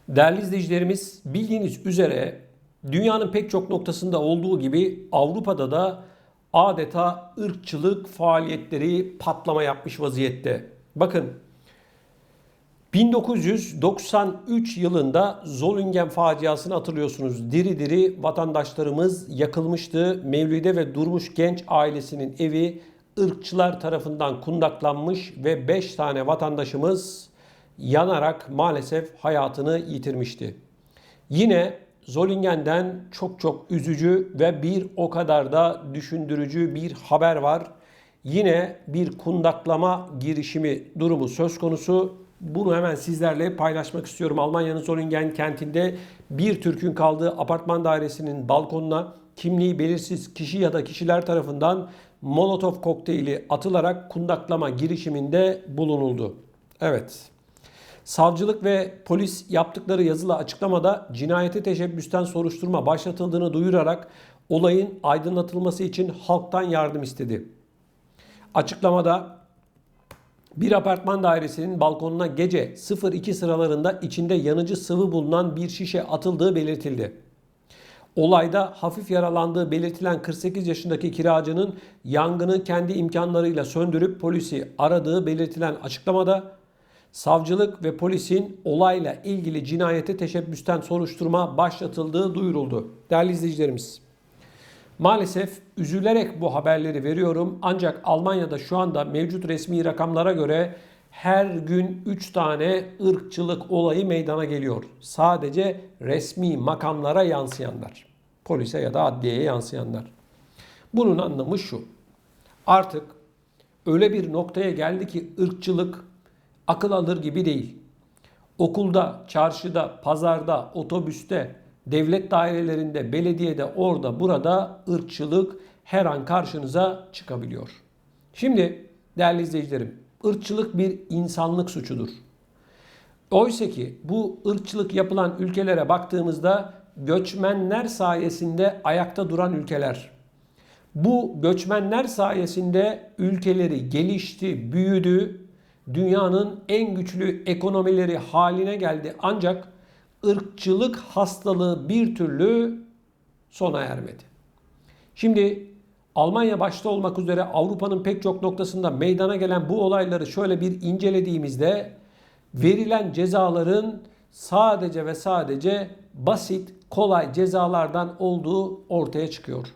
Değerli izleyicilerimiz, bildiğiniz üzere dünyanın pek çok noktasında olduğu gibi Avrupa'da da adeta ırkçılık faaliyetleri patlama yapmış vaziyette. Bakın, 1993 yılında Solingen faciasını hatırlıyorsunuz. Diri diri vatandaşlarımız yakılmıştı. Mevlide ve Durmuş Genç ailesinin evi ırkçılar tarafından kundaklanmış ve 5 tane vatandaşımız yanarak maalesef hayatını yitirmişti. Yine Zolingen'den çok üzücü ve bir o kadar da düşündürücü bir haber var. Yine bir kundaklama girişimi durumu söz konusu. Bunu hemen sizlerle paylaşmak istiyorum. Almanya'nın Solingen kentinde bir Türk'ün kaldığı apartman dairesinin balkonuna kimliği belirsiz kişi ya da kişiler tarafından Molotov kokteyli atılarak kundaklama girişiminde bulunuldu. Evet. Savcılık ve polis yaptıkları yazılı açıklamada cinayete teşebbüsten soruşturma başlatıldığını duyurarak olayın aydınlatılması için halktan yardım istedi. Açıklamada bir apartman dairesinin balkonuna gece 02 sıralarında içinde yanıcı sıvı bulunan bir şişe atıldığı belirtildi. Olayda hafif yaralandığı belirtilen 48 yaşındaki kiracının yangını kendi imkanlarıyla söndürüp polisi aradığı belirtilen açıklamada savcılık ve polisin olayla ilgili cinayete teşebbüsten soruşturma başlatıldığı duyuruldu. Değerli izleyicilerimiz, maalesef üzülerek bu haberleri veriyorum. Ancak Almanya'da şu anda mevcut resmi rakamlara göre her gün 3 tane ırkçılık olayı meydana geliyor. Sadece resmi makamlara yansıyanlar. Polise ya da adliyeye yansıyanlar. Bunun anlamı şu. Artık öyle bir noktaya geldi ki ırkçılık akıl alır gibi değil. Okulda, çarşıda, pazarda, otobüste, devlet dairelerinde, belediyede, orada, burada ırkçılık her an karşınıza çıkabiliyor. Şimdi değerli izleyicilerim, ırkçılık bir insanlık suçudur. Oysa ki bu ırkçılık yapılan ülkelere baktığımızda göçmenler sayesinde ayakta duran ülkeler. Bu göçmenler sayesinde ülkeleri gelişti, büyüdü, dünyanın en güçlü ekonomileri haline geldi. Ancak ırkçılık hastalığı bir türlü sona ermedi. Şimdi Almanya başta olmak üzere Avrupa'nın pek çok noktasında meydana gelen bu olayları şöyle bir incelediğimizde verilen cezaların sadece ve sadece basit, kolay cezalardan olduğu ortaya çıkıyor.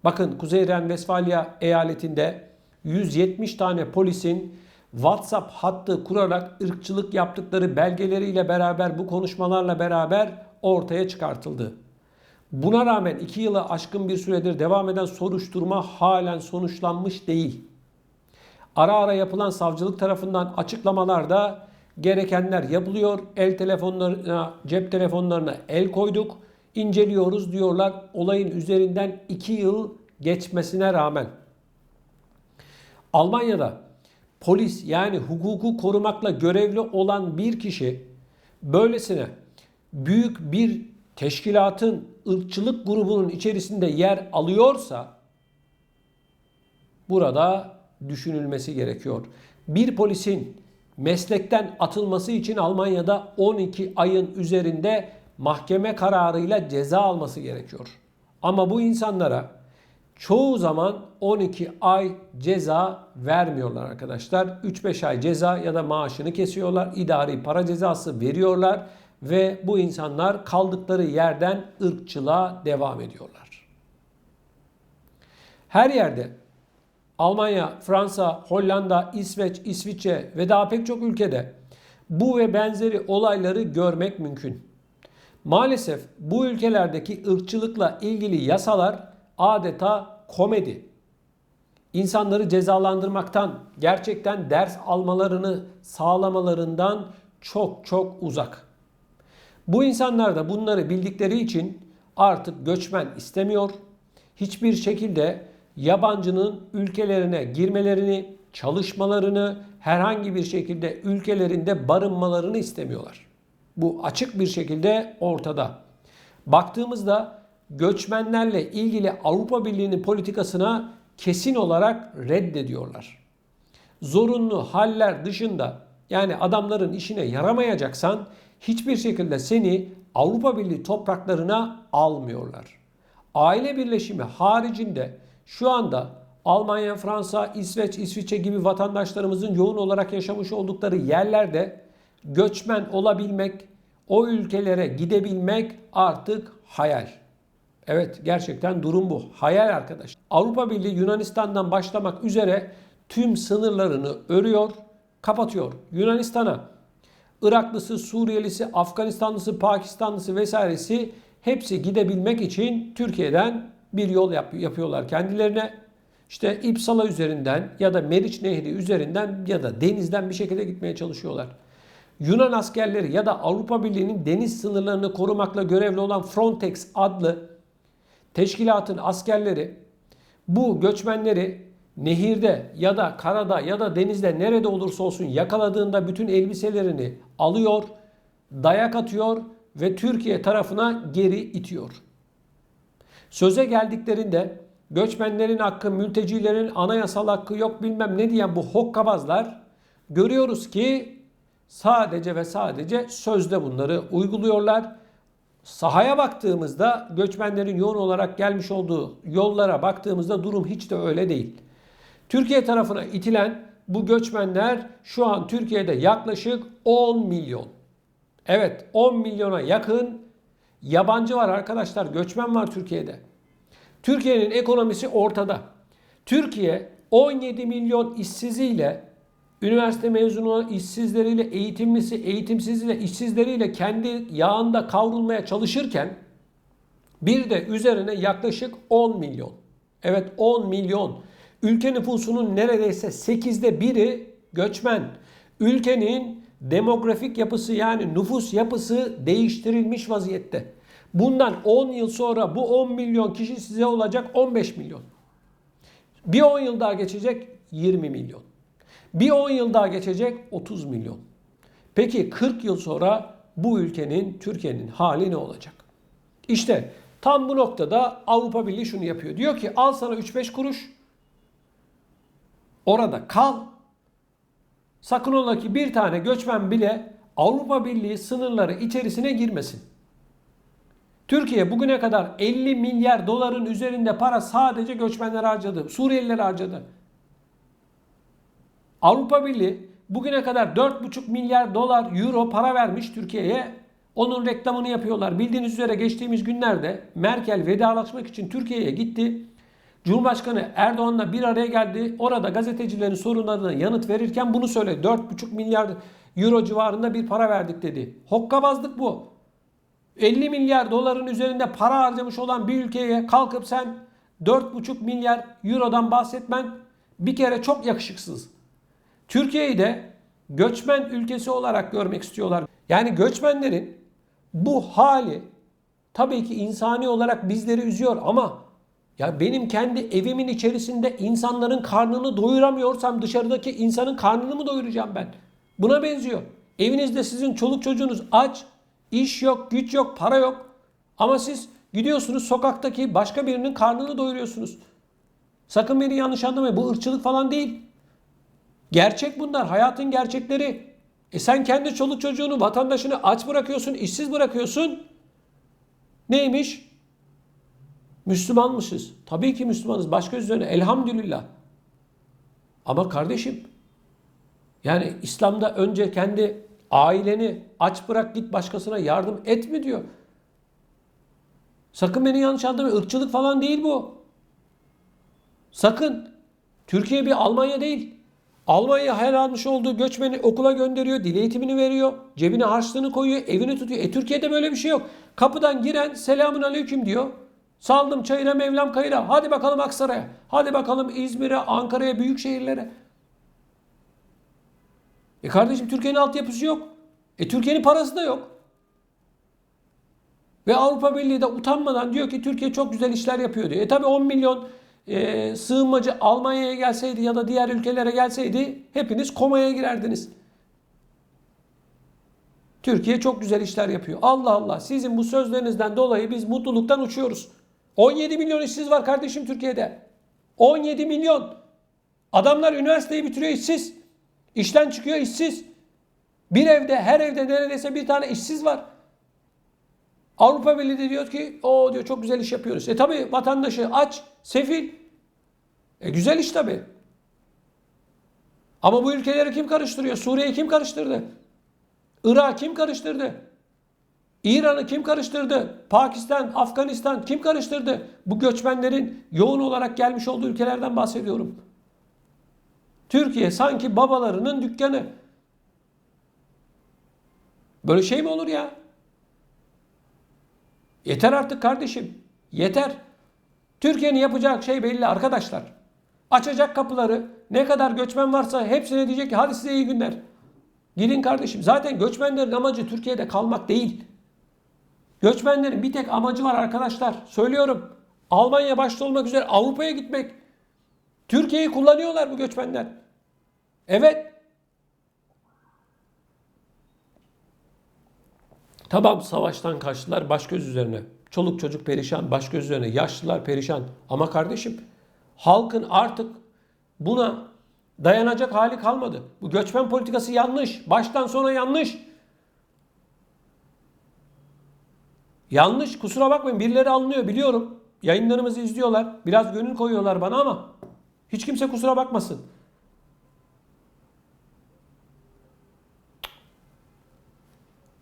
Bakın, Kuzey Ren-Vesfalya eyaletinde 170 tane polisin WhatsApp hattı kurarak ırkçılık yaptıkları belgeleriyle beraber, bu konuşmalarla beraber ortaya çıkartıldı. Buna rağmen 2 yılı aşkın bir süredir devam eden soruşturma halen sonuçlanmış değil. Ara ara yapılan savcılık tarafından açıklamalarda gerekenler yapılıyor. El telefonlarına, cep telefonlarına el koyduk, inceliyoruz diyorlar. Olayın üzerinden 2 yıl geçmesine rağmen. Almanya'da polis, yani hukuku korumakla görevli olan bir kişi böylesine büyük bir teşkilatın, ırkçılık grubunun içerisinde yer alıyorsa burada düşünülmesi gerekiyor. Bir polisin meslekten atılması için Almanya'da 12 ayın üzerinde mahkeme kararıyla ceza alması gerekiyor. Ama bu insanlara çoğu zaman 12 ay ceza vermiyorlar arkadaşlar. 3-5 ay ceza ya da maaşını kesiyorlar. İdari para cezası veriyorlar ve bu insanlar kaldıkları yerden ırkçılığa devam ediyorlar. Her yerde, Almanya, Fransa, Hollanda, İsveç, İsviçre ve daha pek çok ülkede bu ve benzeri olayları görmek mümkün. Maalesef bu ülkelerdeki ırkçılıkla ilgili yasalar adeta komedi. İnsanları cezalandırmaktan, gerçekten ders almalarını sağlamalarından çok uzak. Bu insanlar da bunları bildikleri için artık göçmen istemiyor. Hiçbir şekilde yabancının ülkelerine girmelerini, çalışmalarını, herhangi bir şekilde ülkelerinde barınmalarını istemiyorlar. Bu açık bir şekilde ortada. Baktığımızda göçmenlerle ilgili Avrupa Birliği'nin politikasına kesin olarak reddediyorlar. Zorunlu haller dışında, yani adamların işine yaramayacaksan hiçbir şekilde seni Avrupa Birliği topraklarına almıyorlar. Aile birleşimi haricinde şu anda Almanya, Fransa, İsveç, İsviçre gibi vatandaşlarımızın yoğun olarak yaşamış oldukları yerlerde göçmen olabilmek, o ülkelere gidebilmek artık hayal. Evet, gerçekten durum bu. Hayal arkadaş. Avrupa Birliği Yunanistan'dan başlamak üzere tüm sınırlarını örüyor, kapatıyor. Yunanistan'a Iraklısı, Suriyelisi, Afganistanlısı, Pakistanlısı vesairesi hepsi gidebilmek için Türkiye'den bir yol yapıyorlar kendilerine. İşte İpsala üzerinden ya da Meriç Nehri üzerinden ya da denizden bir şekilde gitmeye çalışıyorlar. Yunan askerleri ya da Avrupa Birliği'nin deniz sınırlarını korumakla görevli olan Frontex adlı teşkilatın askerleri bu göçmenleri nehirde ya da karada ya da denizde nerede olursa olsun yakaladığında bütün elbiselerini alıyor, dayak atıyor ve Türkiye tarafına geri itiyor. Söze geldiklerinde göçmenlerin hakkı, mültecilerin anayasal hakkı yok bilmem ne diyen bu hokkabazlar görüyoruz ki sadece ve sadece sözde bunları uyguluyorlar. Sahaya baktığımızda göçmenlerin yoğun olarak gelmiş olduğu yollara baktığımızda durum hiç de öyle değil. Türkiye tarafına itilen bu göçmenler şu an Türkiye'de yaklaşık 10 milyon. Evet, 10 milyona yakın yabancı var arkadaşlar, göçmen var Türkiye'de. Türkiye'nin ekonomisi ortada. Türkiye 17 milyon işsiziyle, üniversite mezunu işsizleriyle, eğitimlisi, eğitimsiziyle, işsizleriyle kendi yağında kavrulmaya çalışırken bir de üzerine yaklaşık 10 milyon. Evet, 10 milyon. Ülke nüfusunun neredeyse 8'de biri göçmen. Ülkenin demografik yapısı yani nüfus yapısı değiştirilmiş vaziyette. Bundan 10 yıl sonra bu 10 milyon kişi size olacak 15 milyon. Bir 10 yıl daha geçecek 20 milyon. Bir 10 yıl daha geçecek 30 milyon. Peki 40 yıl sonra bu ülkenin, Türkiye'nin hali ne olacak? İşte tam bu noktada Avrupa Birliği şunu yapıyor. Diyor ki al sana 3-5 kuruş, orada kal. Sakın ola ki bir tane göçmen bile Avrupa Birliği sınırları içerisine girmesin. Türkiye bugüne kadar 50 milyar doların üzerinde para sadece göçmenler harcadı. Suriyeliler harcadı. Avrupa Birliği bugüne kadar 4,5 milyar dolar euro para vermiş Türkiye'ye. Onun reklamını yapıyorlar. Bildiğiniz üzere geçtiğimiz günlerde Merkel vedalaşmak için Türkiye'ye gitti. Cumhurbaşkanı Erdoğan'la bir araya geldi. Orada gazetecilerin sorunlarına yanıt verirken bunu söyledi. 4,5 milyar euro civarında bir para verdik dedi. Hokkabazlık bu. 50 milyar doların üzerinde para harcamış olan bir ülkeye kalkıp sen 4,5 milyar eurodan bahsetmen bir kere çok yakışıksız. Türkiye'yi de göçmen ülkesi olarak görmek istiyorlar. Yani göçmenlerin bu hali tabii ki insani olarak bizleri üzüyor ama ya benim kendi evimin içerisinde insanların karnını doyuramıyorsam dışarıdaki insanın karnını mı doyuracağım ben? Buna benziyor. Evinizde sizin çoluk çocuğunuz aç, iş yok, güç yok, para yok. Ama siz gidiyorsunuz sokaktaki başka birinin karnını doyuruyorsunuz. Sakın beni yanlış anlamayın. Bu ırkçılık falan değil. Gerçek bunlar. Hayatın gerçekleri. Sen kendi çoluk çocuğunu, vatandaşını aç bırakıyorsun, işsiz bırakıyorsun. Neymiş? Müslümanmışız. Tabii ki Müslümanız. Başka üzerine elhamdülillah. Ama kardeşim yani İslam'da önce kendi aileni aç bırak git başkasına yardım et mi diyor. Sakın beni yanlış anlamayın. Irkçılık falan değil bu. Sakın. Türkiye bir Almanya değil. Almanya her almış olduğu göçmeni okula gönderiyor, dil eğitimini veriyor, cebine harçlığını koyuyor, evini tutuyor. Türkiye'de böyle bir şey yok. Kapıdan giren selamun aleyküm diyor. Saldım çayıra Mevlam kayıra. Hadi bakalım Aksaray'a. Hadi bakalım İzmir'e, Ankara'ya, büyük şehirlere. Kardeşim Türkiye'nin altyapısı yok. Türkiye'nin parası da yok. Ve Avrupa Birliği de utanmadan diyor ki Türkiye çok güzel işler yapıyor diyor. Tabi 10 milyon sığınmacı Almanya'ya gelseydi ya da diğer ülkelere gelseydi hepiniz komaya girerdiniz. Türkiye çok güzel işler yapıyor. Allah Allah, sizin bu sözlerinizden dolayı biz mutluluktan uçuyoruz. 17 milyon işsiz var kardeşim Türkiye'de. 17 milyon. Adamlar üniversiteyi bitiriyor işsiz. İşten çıkıyor işsiz. Bir evde, her evde neredeyse bir tane işsiz var. Avrupa Birliği de diyor ki o diyor çok güzel iş yapıyoruz. Tabi vatandaşı aç, sefil. Güzel iş tabi. Ama bu ülkeleri kim karıştırıyor? Suriye'yi kim karıştırdı? Irak'ı kim karıştırdı? İran'ı kim karıştırdı? Pakistan, Afganistan kim karıştırdı? Bu göçmenlerin yoğun olarak gelmiş olduğu ülkelerden bahsediyorum. Türkiye sanki babalarının dükkanı. Böyle şey mi olur ya? Yeter artık kardeşim. Yeter. Türkiye'nin yapacağı şey belli arkadaşlar. Açacak kapıları. Ne kadar göçmen varsa hepsine diyecek ki hadi size iyi günler. Gidin kardeşim. Zaten göçmenlerin amacı Türkiye'de kalmak değil. Göçmenlerin bir tek amacı var arkadaşlar. Söylüyorum. Almanya başta olmak üzere Avrupa'ya gitmek. Türkiye'yi kullanıyorlar bu göçmenler. Evet. Tamam savaştan kaçtılar baş göz üzerine. Çoluk çocuk perişan, baş göz üzerine. Yaşlılar perişan. Ama kardeşim halkın artık buna dayanacak hali kalmadı. Bu göçmen politikası yanlış. Baştan sona yanlış. Yanlış. Kusura bakmayın. Birileri alınıyor biliyorum. Yayınlarımızı izliyorlar. Biraz gönül koyuyorlar bana ama hiç kimse kusura bakmasın.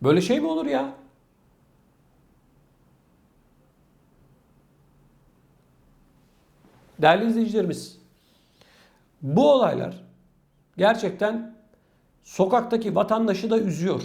Böyle şey mi olur ya? Değerli izleyicilerimiz, bu olaylar gerçekten sokaktaki vatandaşı da üzüyor.